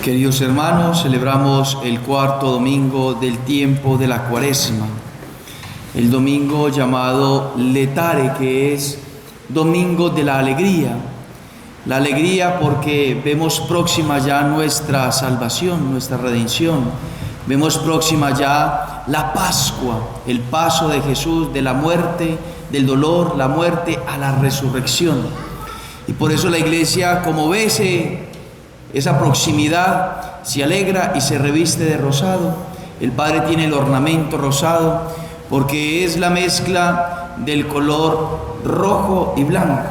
Queridos hermanos, celebramos el cuarto domingo del tiempo de la Cuaresma, el domingo llamado Letare, que es domingo de la alegría. La alegría porque vemos próxima ya nuestra salvación, nuestra redención. Vemos próxima ya la Pascua, el paso de Jesús de la muerte, del dolor, la muerte a la resurrección. Y por eso la Iglesia, como ve esa proximidad, se alegra y se reviste de rosado. El Padre tiene el ornamento rosado porque es la mezcla del color rojo y blanco.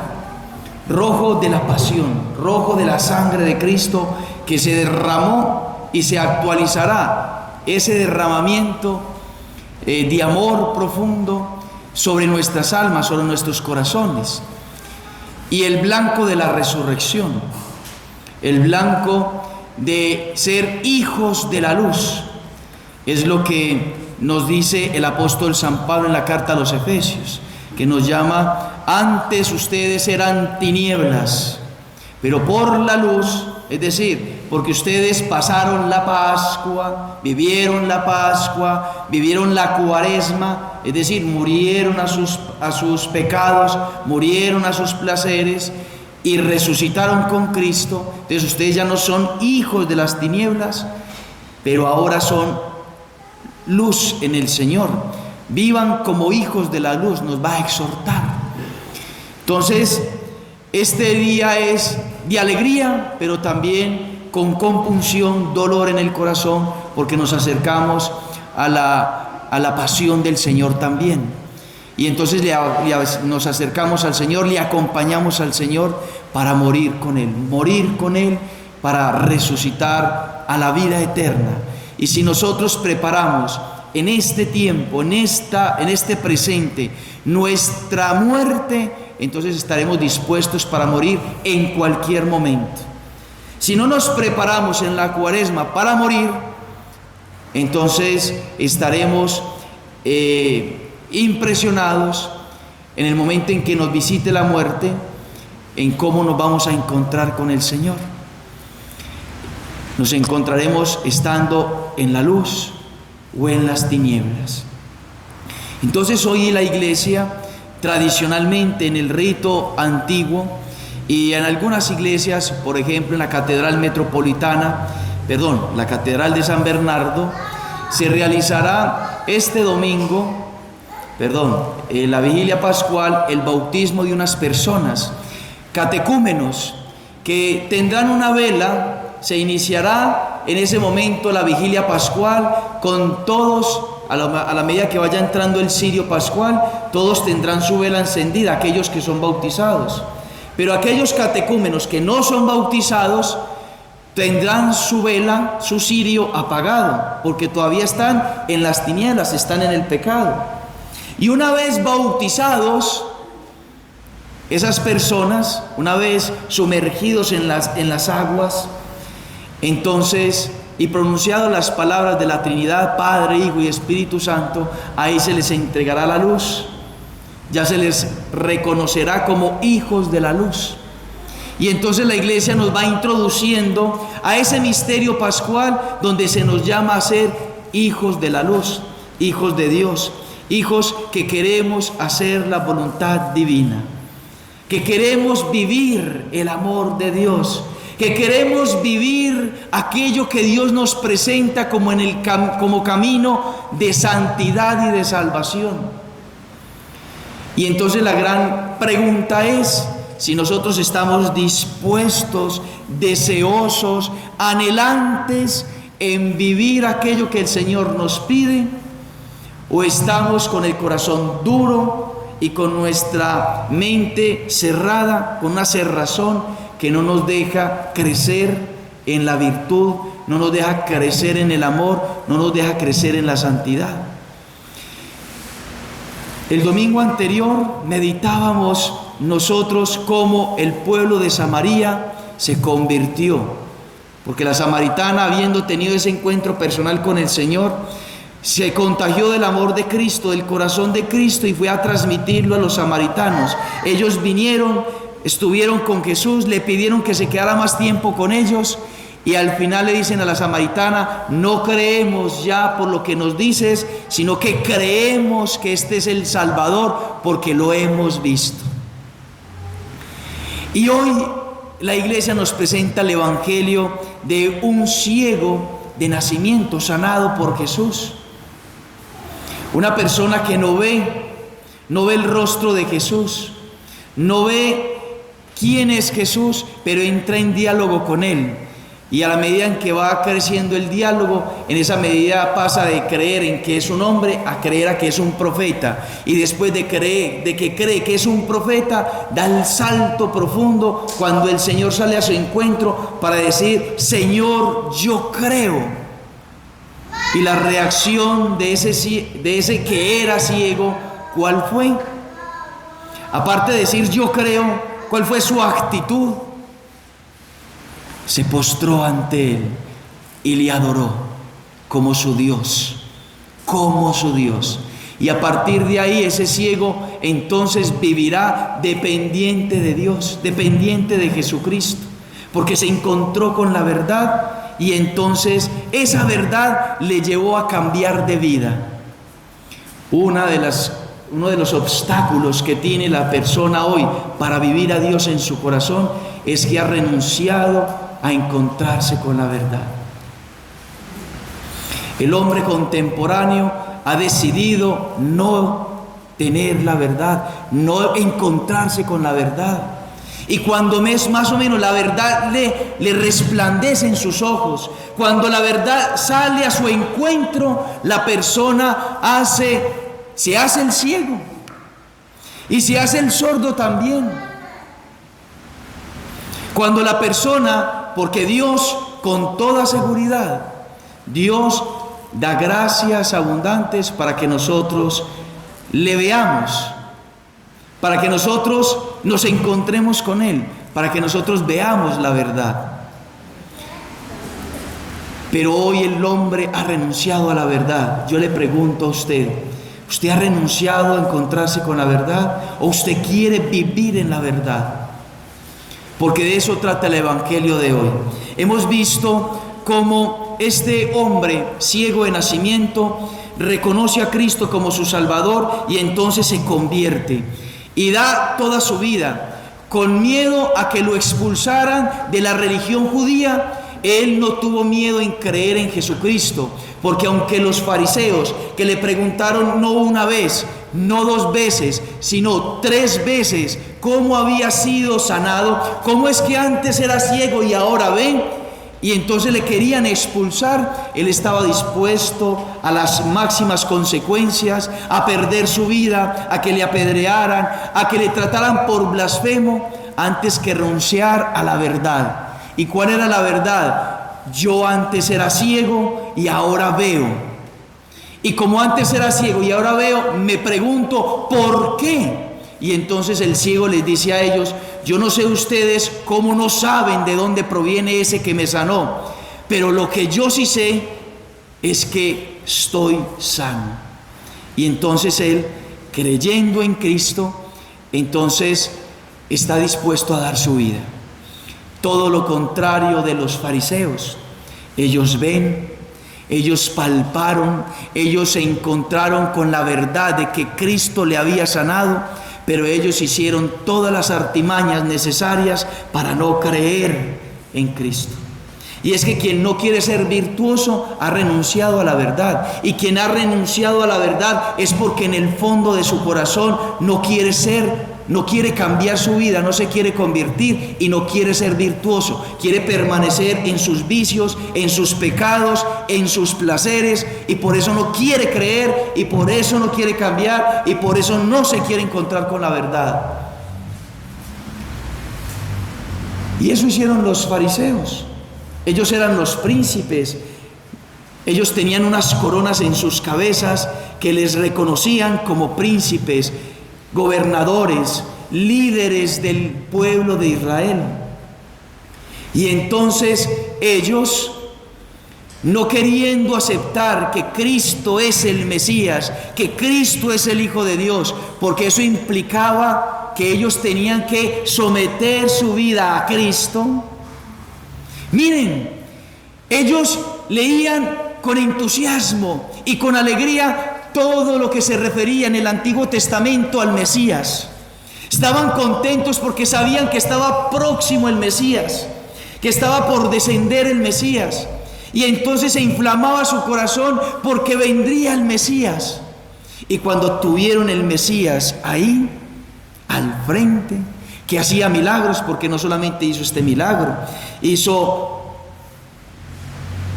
Rojo de la pasión, rojo de la sangre de Cristo que se derramó y se actualizará ese derramamiento de amor profundo sobre nuestras almas, sobre nuestros corazones. Y el blanco de la resurrección, el blanco de ser hijos de la luz, es lo que nos dice el apóstol San Pablo en la carta a los Efesios, que nos llama: antes ustedes eran tinieblas, pero por la luz, es decir, porque ustedes pasaron la Pascua, vivieron la Cuaresma, es decir, murieron a sus pecados, murieron a sus placeres y resucitaron con Cristo. Entonces ustedes ya no son hijos de las tinieblas, pero ahora son luz en el Señor. Vivan como hijos de la luz, nos va a exhortar. Entonces, este día es de alegría, pero también con compunción, dolor en el corazón, porque nos acercamos a la pasión del Señor también. Y entonces nos acercamos al Señor, le acompañamos al Señor para morir con Él para resucitar a la vida eterna. Y si nosotros preparamos en este tiempo, en este presente, nuestra muerte, entonces estaremos dispuestos para morir en cualquier momento. Si no nos preparamos en la Cuaresma para morir, entonces estaremos impresionados en el momento en que nos visite la muerte, en cómo nos vamos a encontrar con el Señor. Nos encontraremos estando en la luz o en las tinieblas. Entonces hoy la Iglesia, tradicionalmente en el rito antiguo y en algunas iglesias, por ejemplo en la Catedral la Catedral de San Bernardo, se realizará este domingo, la vigilia pascual, el bautismo de unas personas, catecúmenos, que tendrán una vela. Se iniciará en ese momento la vigilia pascual con todos, a la medida que vaya entrando el cirio pascual, todos tendrán su vela encendida, aquellos que son bautizados. Pero aquellos catecúmenos que no son bautizados tendrán su vela, su cirio apagado, porque todavía están en las tinieblas, están en el pecado. Y una vez bautizados, esas personas, una vez sumergidos en las aguas, entonces, y pronunciadas las palabras de la Trinidad, Padre, Hijo y Espíritu Santo, ahí se les entregará la luz, ya se les reconocerá como hijos de la luz. Y entonces la Iglesia nos va introduciendo a ese misterio pascual donde se nos llama a ser hijos de la luz, hijos de Dios, hijos que queremos hacer la voluntad divina, que queremos vivir el amor de Dios, que queremos vivir aquello que Dios nos presenta como camino de santidad y de salvación. Y entonces la gran pregunta es si nosotros estamos dispuestos, deseosos, anhelantes en vivir aquello que el Señor nos pide, o estamos con el corazón duro y con nuestra mente cerrada, con una cerrazón que no nos deja crecer en la virtud, no nos deja crecer en el amor, no nos deja crecer en la santidad. El domingo anterior meditábamos nosotros cómo el pueblo de Samaria se convirtió, porque la samaritana, habiendo tenido ese encuentro personal con el Señor, se contagió del amor de Cristo, del corazón de Cristo, y fue a transmitirlo a los samaritanos. Ellos vinieron, estuvieron con Jesús, le pidieron que se quedara más tiempo con ellos, Y al final le dicen a la samaritana: no creemos ya por lo que nos dices, sino que creemos que este es el Salvador porque lo hemos visto. Y hoy la iglesia nos presenta el evangelio de un ciego de nacimiento sanado por Jesús. Una persona que no ve el rostro de Jesús, no ve quién es Jesús, pero entra en diálogo con él. Y a la medida en que va creciendo el diálogo, en esa medida pasa de creer en que es un hombre a creer a que es un profeta. Y después de que cree que es un profeta, da el salto profundo cuando el Señor sale a su encuentro para decir: Señor, yo creo. Y la reacción de ese que era ciego, ¿cuál fue? Aparte de decir yo creo, ¿cuál fue su actitud? Se postró ante él y le adoró como su Dios, como su Dios. Y a partir de ahí ese ciego entonces vivirá dependiente de Dios, dependiente de Jesucristo, porque se encontró con la verdad y entonces esa verdad le llevó a cambiar de vida. Uno de los obstáculos que tiene la persona hoy para vivir a Dios en su corazón es que ha renunciado a encontrarse con la verdad. El hombre contemporáneo ha decidido no tener la verdad, no encontrarse con la verdad. Y cuando es más o menos la verdad le resplandece en sus ojos, cuando la verdad sale a su encuentro, la persona se hace el ciego y se hace el sordo también. Cuando la persona, porque Dios, con toda seguridad, Dios da gracias abundantes para que nosotros le veamos, para que nosotros nos encontremos con Él, para que nosotros veamos la verdad. Pero hoy el hombre ha renunciado a la verdad. Yo le pregunto a usted: ¿usted ha renunciado a encontrarse con la verdad o usted quiere vivir en la verdad? Porque de eso trata el evangelio de hoy. Hemos visto cómo este hombre ciego de nacimiento reconoce a Cristo como su Salvador y entonces se convierte y da toda su vida con miedo a que lo expulsaran de la religión judía. Él no tuvo miedo en creer en Jesucristo, porque aunque los fariseos, que le preguntaron no una vez, no 2 veces, sino 3 veces cómo había sido sanado, cómo es que antes era ciego y ahora ve, y entonces le querían expulsar, él estaba dispuesto a las máximas consecuencias, a perder su vida, a que le apedrearan, a que le trataran por blasfemo, antes que renunciar a la verdad. ¿Y cuál era la verdad? Yo antes era ciego y ahora veo. Y como antes era ciego y ahora veo, me pregunto ¿por qué? Y entonces el ciego les dice a ellos: yo no sé ustedes cómo no saben de dónde proviene ese que me sanó, pero lo que yo sí sé es que estoy sano. Y entonces él, creyendo en Cristo, entonces está dispuesto a dar su vida. Todo lo contrario de los fariseos. Ellos ven, ellos palparon, ellos se encontraron con la verdad de que Cristo le había sanado, pero ellos hicieron todas las artimañas necesarias para no creer en Cristo. Y es que quien no quiere ser virtuoso ha renunciado a la verdad. Y quien ha renunciado a la verdad es porque en el fondo de su corazón no quiere cambiar su vida, no se quiere convertir y no quiere ser virtuoso. Quiere permanecer en sus vicios, en sus pecados, en sus placeres, y por eso no quiere creer, y por eso no quiere cambiar, y por eso no se quiere encontrar con la verdad. Y eso hicieron los fariseos. Ellos eran los príncipes. Ellos tenían unas coronas en sus cabezas que les reconocían como príncipes, gobernadores, líderes del pueblo de Israel. Y entonces ellos, no queriendo aceptar que Cristo es el Mesías, que Cristo es el Hijo de Dios, porque eso implicaba que ellos tenían que someter su vida a Cristo. Miren, Ellos leían con entusiasmo y con alegría todo lo que se refería en el Antiguo Testamento al Mesías. Estaban contentos porque sabían que estaba próximo el Mesías, que estaba por descender el Mesías. Y entonces se inflamaba su corazón porque vendría el Mesías. Y cuando tuvieron el Mesías ahí, al frente, que hacía milagros, porque no solamente hizo este milagro, hizo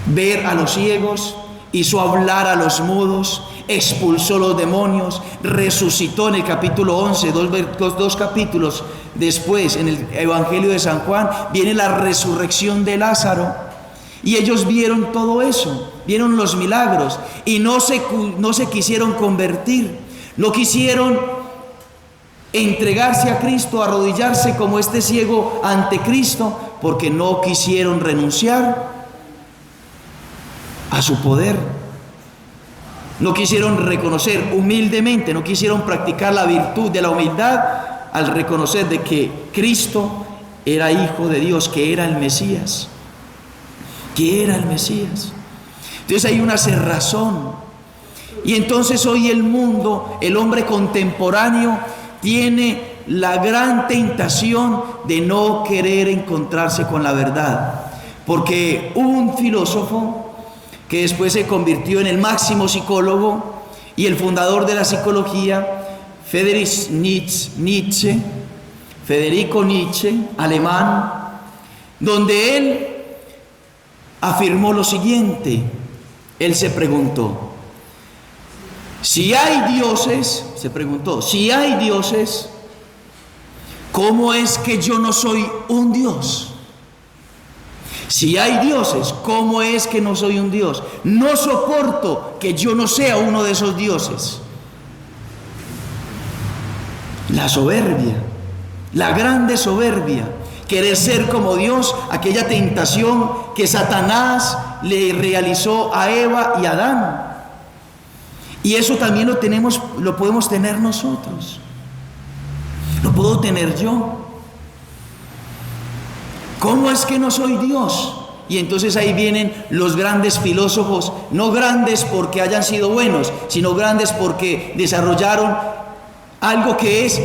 ver a los ciegos, hizo hablar a los mudos, expulsó los demonios, resucitó en el capítulo 11, dos capítulos después, en el Evangelio de San Juan, viene la resurrección de Lázaro. Y ellos vieron todo eso, vieron los milagros y no se quisieron convertir, no quisieron entregarse a Cristo, arrodillarse como este ciego ante Cristo, porque no quisieron renunciar a su poder. No quisieron reconocer humildemente, no quisieron practicar la virtud de la humildad al reconocer de que Cristo era Hijo de Dios, que era el Mesías. Que era el Mesías. Entonces hay una cerrazón. Y entonces hoy el mundo, el hombre contemporáneo, tiene la gran tentación de no querer encontrarse con la verdad. Porque hubo un filósofo que después se convirtió en el máximo psicólogo y el fundador de la psicología, Friedrich Nietzsche, Federico Nietzsche, alemán, donde él afirmó lo siguiente. Él se preguntó, si hay dioses, ¿cómo es que yo no soy un dios? Si hay dioses, ¿cómo es que no soy un dios? No soporto que yo no sea uno de esos dioses. La soberbia, la grande soberbia, querer ser como Dios, aquella tentación que Satanás le realizó a Eva y a Adán. Y eso también lo podemos tener nosotros. Lo puedo tener yo. ¿Cómo es que no soy Dios? Y entonces ahí vienen los grandes filósofos, no grandes porque hayan sido buenos, sino grandes porque desarrollaron algo que es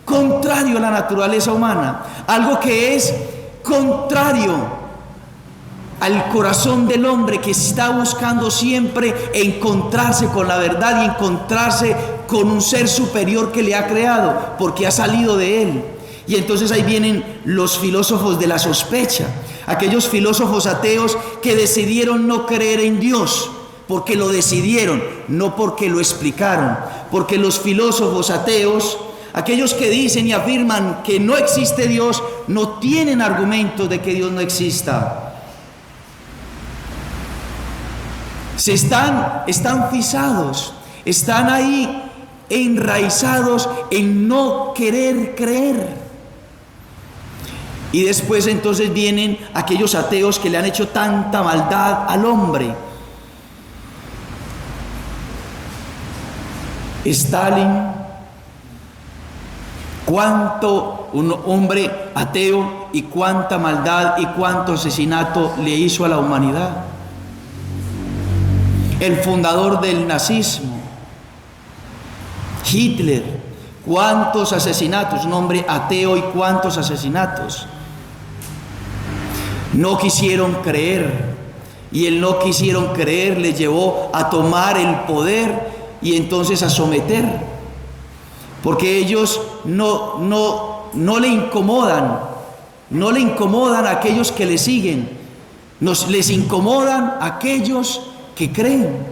contrario a la naturaleza humana, algo que es contrario al corazón del hombre, que está buscando siempre encontrarse con la verdad y encontrarse con un ser superior que le ha creado, porque ha salido de él. Y entonces ahí vienen los filósofos de la sospecha, aquellos filósofos ateos que decidieron no creer en Dios, porque lo decidieron, no porque lo explicaron. Porque los filósofos ateos, aquellos que dicen y afirman que no existe Dios, no tienen argumentos de que Dios no exista. Están fisados, están ahí enraizados en no querer creer. Y después entonces vienen aquellos ateos que le han hecho tanta maldad al hombre. Stalin, cuánto un hombre ateo y cuánta maldad y cuánto asesinato le hizo a la humanidad. El fundador del nazismo, Hitler, cuántos asesinatos, un hombre ateo y cuántos asesinatos. No quisieron creer, y el no quisieron creer les llevó a tomar el poder y entonces a someter, porque ellos no le incomodan a aquellos que le siguen, les incomodan a aquellos que creen.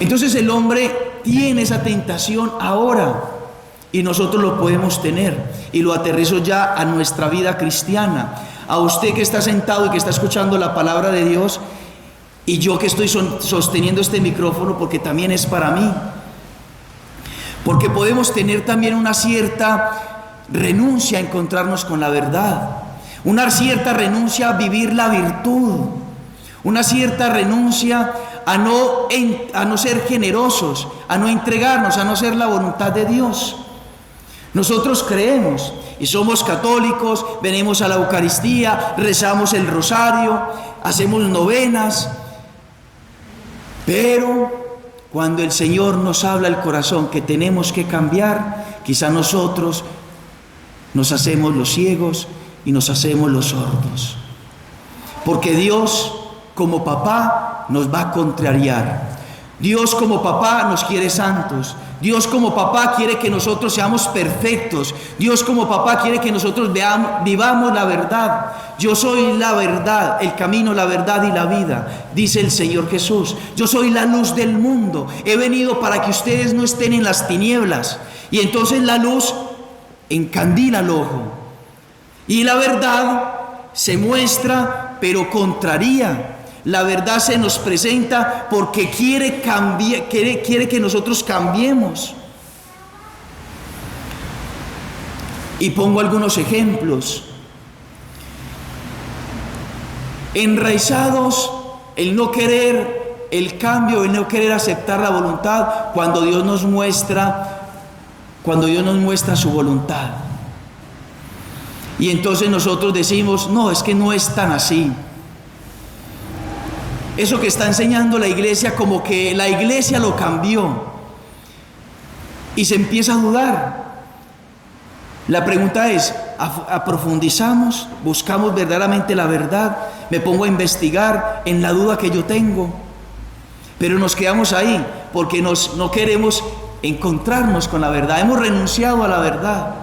Entonces el hombre tiene esa tentación ahora y nosotros lo podemos tener, y lo aterrizo ya a nuestra vida cristiana, a usted que está sentado y que está escuchando la palabra de Dios, y yo que estoy sosteniendo este micrófono, porque también es para mí, porque podemos tener también una cierta renuncia a encontrarnos con la verdad, una cierta renuncia a vivir la virtud, una cierta renuncia a no ser generosos, a no entregarnos, a no ser la voluntad de Dios. Nosotros creemos y somos católicos, venimos a la Eucaristía, rezamos el rosario, hacemos novenas, pero cuando el Señor nos habla al corazón que tenemos que cambiar, quizá nosotros nos hacemos los ciegos y nos hacemos los sordos. Porque Dios, como papá, nos va a contrariar. Dios, como papá, nos quiere santos. Dios, como papá, quiere que nosotros seamos perfectos. Dios, como papá, quiere que nosotros vivamos la verdad. Yo soy la verdad, el camino, la verdad y la vida, dice el Señor Jesús. Yo soy la luz del mundo. He venido para que ustedes no estén en las tinieblas. Y entonces la luz encandila el ojo. Y la verdad se muestra, pero contraría. La verdad se nos presenta porque quiere que nosotros cambiemos. Y pongo algunos ejemplos. Enraizados, el no querer el cambio, el no querer aceptar la voluntad cuando Dios nos muestra su voluntad. Y entonces nosotros decimos, no, es que no es tan así. Eso que está enseñando la iglesia, como que la iglesia lo cambió. Y se empieza a dudar. La pregunta es, ¿profundizamos? ¿Buscamos verdaderamente la verdad? ¿Me pongo a investigar en la duda que yo tengo? Pero nos quedamos ahí porque no queremos encontrarnos con la verdad. Hemos renunciado a la verdad.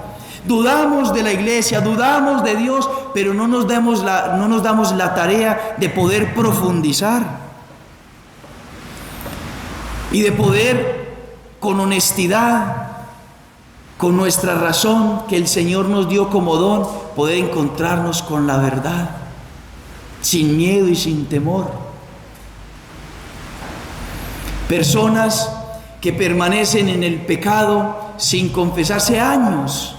Dudamos de la iglesia, dudamos de Dios, pero no nos damos la tarea de poder profundizar y de poder, con honestidad, con nuestra razón que el Señor nos dio como don, poder encontrarnos con la verdad, sin miedo y sin temor. Personas que permanecen en el pecado sin confesarse años,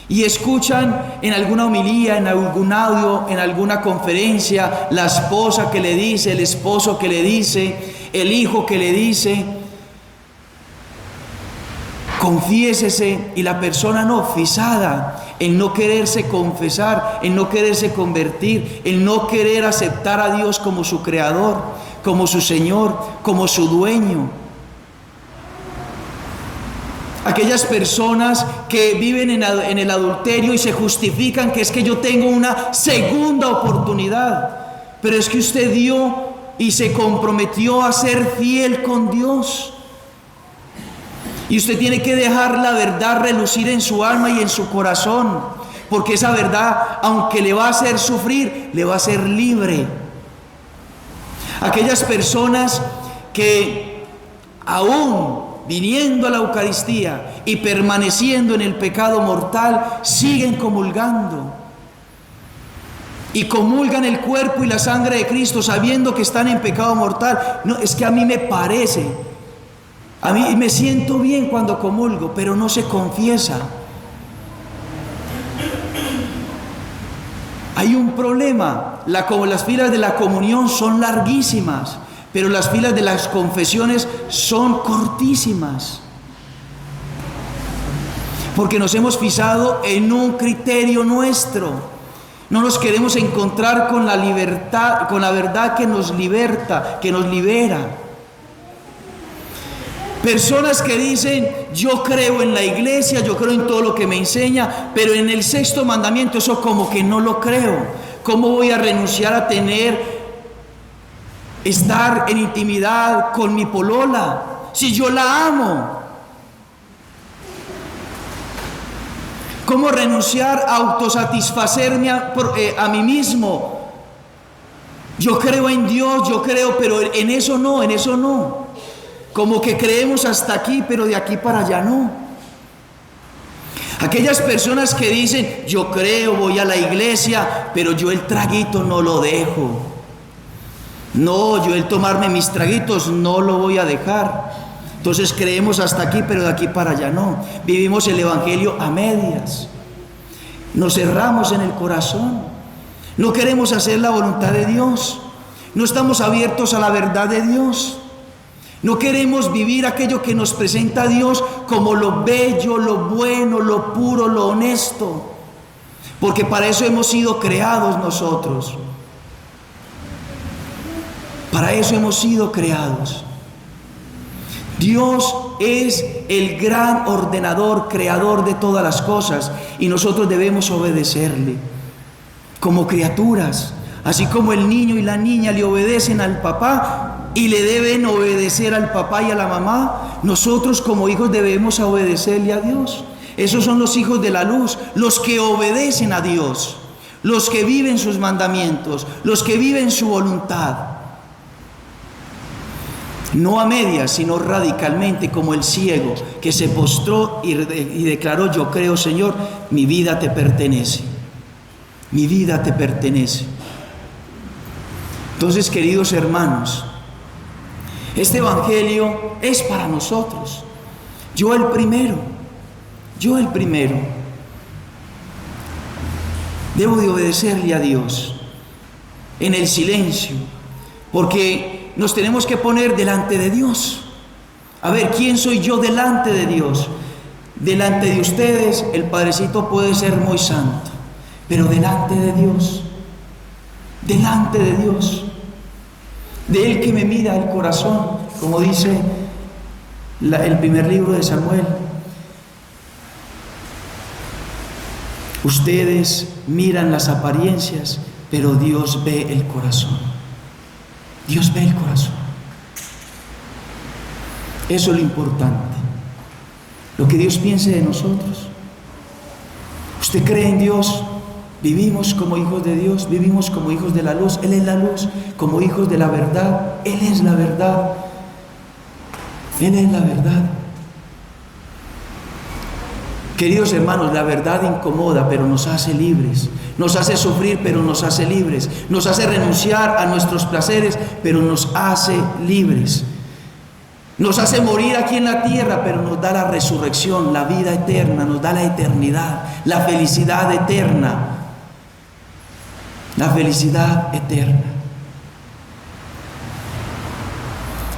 y escuchan en alguna homilía, en algún audio, en alguna conferencia, la esposa que le dice, el esposo que le dice, el hijo que le dice, confiésese, y la persona no, fisada en no quererse confesar, en no quererse convertir, en no querer aceptar a Dios como su creador, como su Señor, como su dueño. Aquellas personas que viven en el adulterio y se justifican que es que yo tengo una segunda oportunidad, pero es que usted dio y se comprometió a ser fiel con Dios. Y usted tiene que dejar la verdad relucir en su alma y en su corazón, porque esa verdad, aunque le va a hacer sufrir, le va a hacer libre. Aquellas personas que aún viniendo a la Eucaristía y permaneciendo en el pecado mortal, siguen comulgando. Y comulgan el cuerpo y la sangre de Cristo sabiendo que están en pecado mortal. No, es que a mí me parece, a mí me siento bien cuando comulgo, pero no se confiesa. Hay un problema. Las filas de la comunión son larguísimas, pero las filas de las confesiones son cortísimas. Porque nos hemos fijado en un criterio nuestro. No nos queremos encontrar con la libertad, con la verdad que nos liberta, que nos libera. Personas que dicen, yo creo en la iglesia, yo creo en todo lo que me enseña, pero en el sexto mandamiento eso como que no lo creo. ¿Cómo voy a renunciar a estar en intimidad con mi polola si yo la amo? ¿Cómo renunciar a autosatisfacerme a mí mismo? Yo creo en Dios, yo creo, pero en eso no. Como que creemos hasta aquí, pero de aquí para allá no. Aquellas personas que dicen, yo creo, voy a la iglesia, pero yo el traguito no lo dejo. No, yo el tomarme mis traguitos no lo voy a dejar. Entonces creemos hasta aquí, pero de aquí para allá no. Vivimos el evangelio a medias. Nos cerramos en el corazón. No queremos hacer la voluntad de Dios. No estamos abiertos a la verdad de Dios. No queremos vivir aquello que nos presenta a Dios como lo bello, lo bueno, lo puro, lo honesto. Porque para eso hemos sido creados nosotros. Para eso hemos sido creados. Dios es el gran ordenador, creador de todas las cosas, y nosotros debemos obedecerle como criaturas. Así como el niño y la niña le obedecen al papá y le deben obedecer al papá y a la mamá, nosotros como hijos debemos obedecerle a Dios. Esos son los hijos de la luz, los que obedecen a Dios, los que viven sus mandamientos, los que viven su voluntad. No a medias, sino radicalmente, como el ciego que se postró y declaró: yo creo, Señor, mi vida te pertenece. Mi vida te pertenece. Entonces, queridos hermanos, este evangelio es para nosotros. Yo el primero debo de obedecerle a Dios en el silencio, porque nos tenemos que poner delante de Dios. A ver, ¿quién soy yo delante de Dios? Delante de ustedes el Padrecito puede ser muy santo, pero delante de Dios, de Él que me mira el corazón, como dice el primer libro de Samuel. Ustedes miran las apariencias, pero Dios ve el corazón. Dios ve el corazón. Eso es lo importante. Lo que Dios piense de nosotros. ¿Usted cree en Dios? Vivimos como hijos de Dios, vivimos como hijos de la luz. Él es la luz, como hijos de la verdad. Él es la verdad. Él es la verdad. Queridos hermanos, la verdad incomoda, pero nos hace libres. Nos hace sufrir, pero nos hace libres. Nos hace renunciar a nuestros placeres, pero nos hace libres. Nos hace morir aquí en la tierra, pero nos da la resurrección, la vida eterna, nos da la eternidad, la felicidad eterna. La felicidad eterna.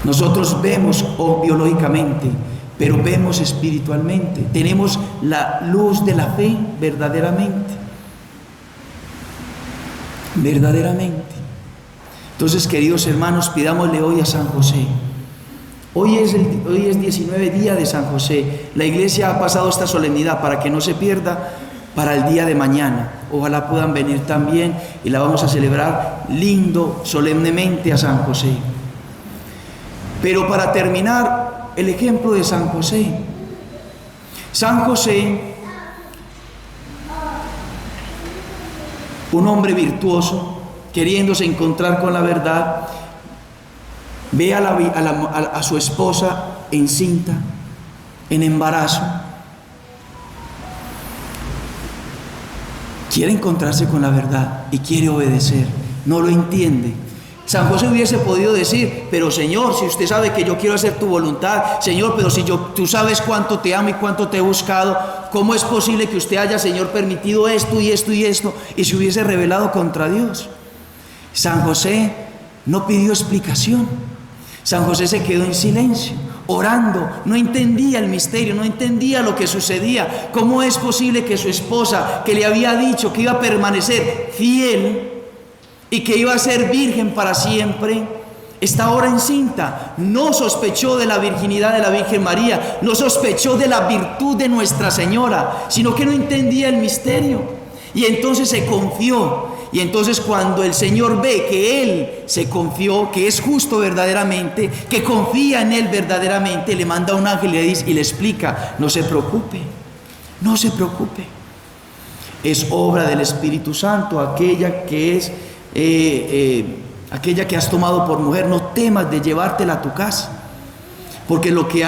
Nosotros vemos biológicamente, pero vemos espiritualmente. Tenemos la luz de la fe verdaderamente. Verdaderamente. Entonces, queridos hermanos, pidámosle hoy a San José. Hoy es 19 día de San José. La iglesia ha pasado esta solemnidad para que no se pierda para el día de mañana. Ojalá puedan venir también y la vamos a celebrar lindo, solemnemente a San José. Pero para terminar, el ejemplo de San José. San José, un hombre virtuoso, queriéndose encontrar con la verdad, ve a su esposa encinta, en embarazo. Quiere encontrarse con la verdad y quiere obedecer. No lo entiende. San José hubiese podido decir: pero Señor, si usted sabe que yo quiero hacer tu voluntad, Señor, pero si tú sabes cuánto te amo y cuánto te he buscado, ¿cómo es posible que usted haya, Señor, permitido esto y esto y esto? Y se hubiese rebelado contra Dios. San José no pidió explicación. San José se quedó en silencio, orando. No entendía el misterio, no entendía lo que sucedía. ¿Cómo es posible que su esposa, que le había dicho que iba a permanecer fiel y que iba a ser virgen para siempre, está ahora encinta? No sospechó de la virginidad de la Virgen María, no sospechó de la virtud de Nuestra Señora, sino que no entendía el misterio. Y entonces se confió. Y entonces cuando el Señor ve que él se confió, que es justo verdaderamente, que confía en él verdaderamente, le manda un ángel y le explica: no se preocupe, no se preocupe. Es obra del Espíritu Santo, aquella que has tomado por mujer. No temas de llevártela a tu casa, porque lo que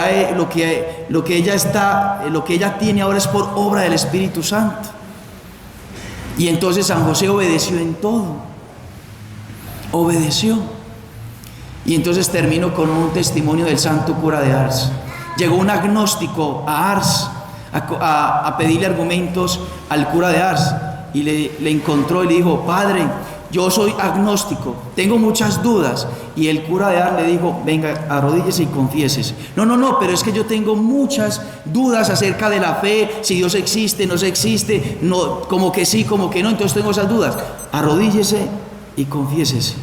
ella tiene ahora es por obra del Espíritu Santo. Y entonces San José obedeció en todo. Obedeció. Y entonces termino con un testimonio del santo cura de Ars. Llegó un agnóstico a Ars a pedirle argumentos al cura de Ars. Y le encontró y le dijo: Padre, yo soy agnóstico, tengo muchas dudas. Y el cura de Ars le dijo, venga, arrodíllese y confiésese. No, pero es que yo tengo muchas dudas acerca de la fe, si Dios existe, no existe, no, como que sí, como que no, entonces tengo esas dudas. Arrodíllese y confiésese.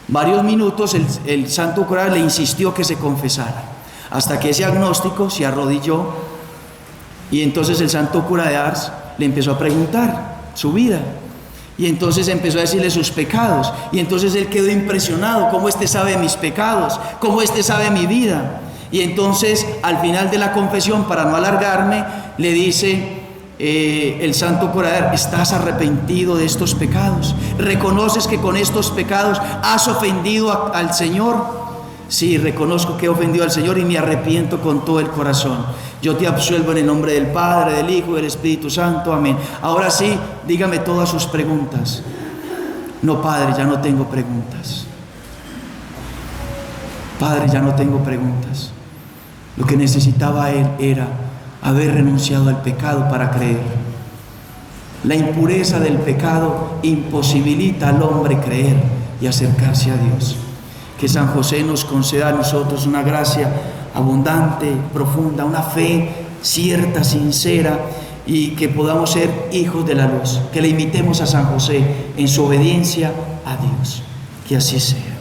Varios minutos el santo cura le insistió que se confesara, hasta que ese agnóstico se arrodilló. Y entonces el santo cura de Ars le empezó a preguntar su vida. Y entonces empezó a decirle sus pecados. Y entonces él quedó impresionado. ¿Cómo este sabe mis pecados? ¿Cómo este sabe mi vida? Y entonces al final de la confesión, para no alargarme, le dice el santo cura de Ars, ¿estás arrepentido de estos pecados? ¿Reconoces que con estos pecados has ofendido al Señor? Sí, reconozco que he ofendido al Señor y me arrepiento con todo el corazón. Yo te absuelvo en el nombre del Padre, del Hijo y del Espíritu Santo. Amén. Ahora sí, dígame todas sus preguntas. No, Padre, ya no tengo preguntas. Padre, ya no tengo preguntas. Lo que necesitaba él era haber renunciado al pecado para creer. La impureza del pecado imposibilita al hombre creer y acercarse a Dios. Que San José nos conceda a nosotros una gracia abundante, profunda, una fe cierta, sincera, y que podamos ser hijos de la luz. Que le imitemos a San José en su obediencia a Dios. Que así sea.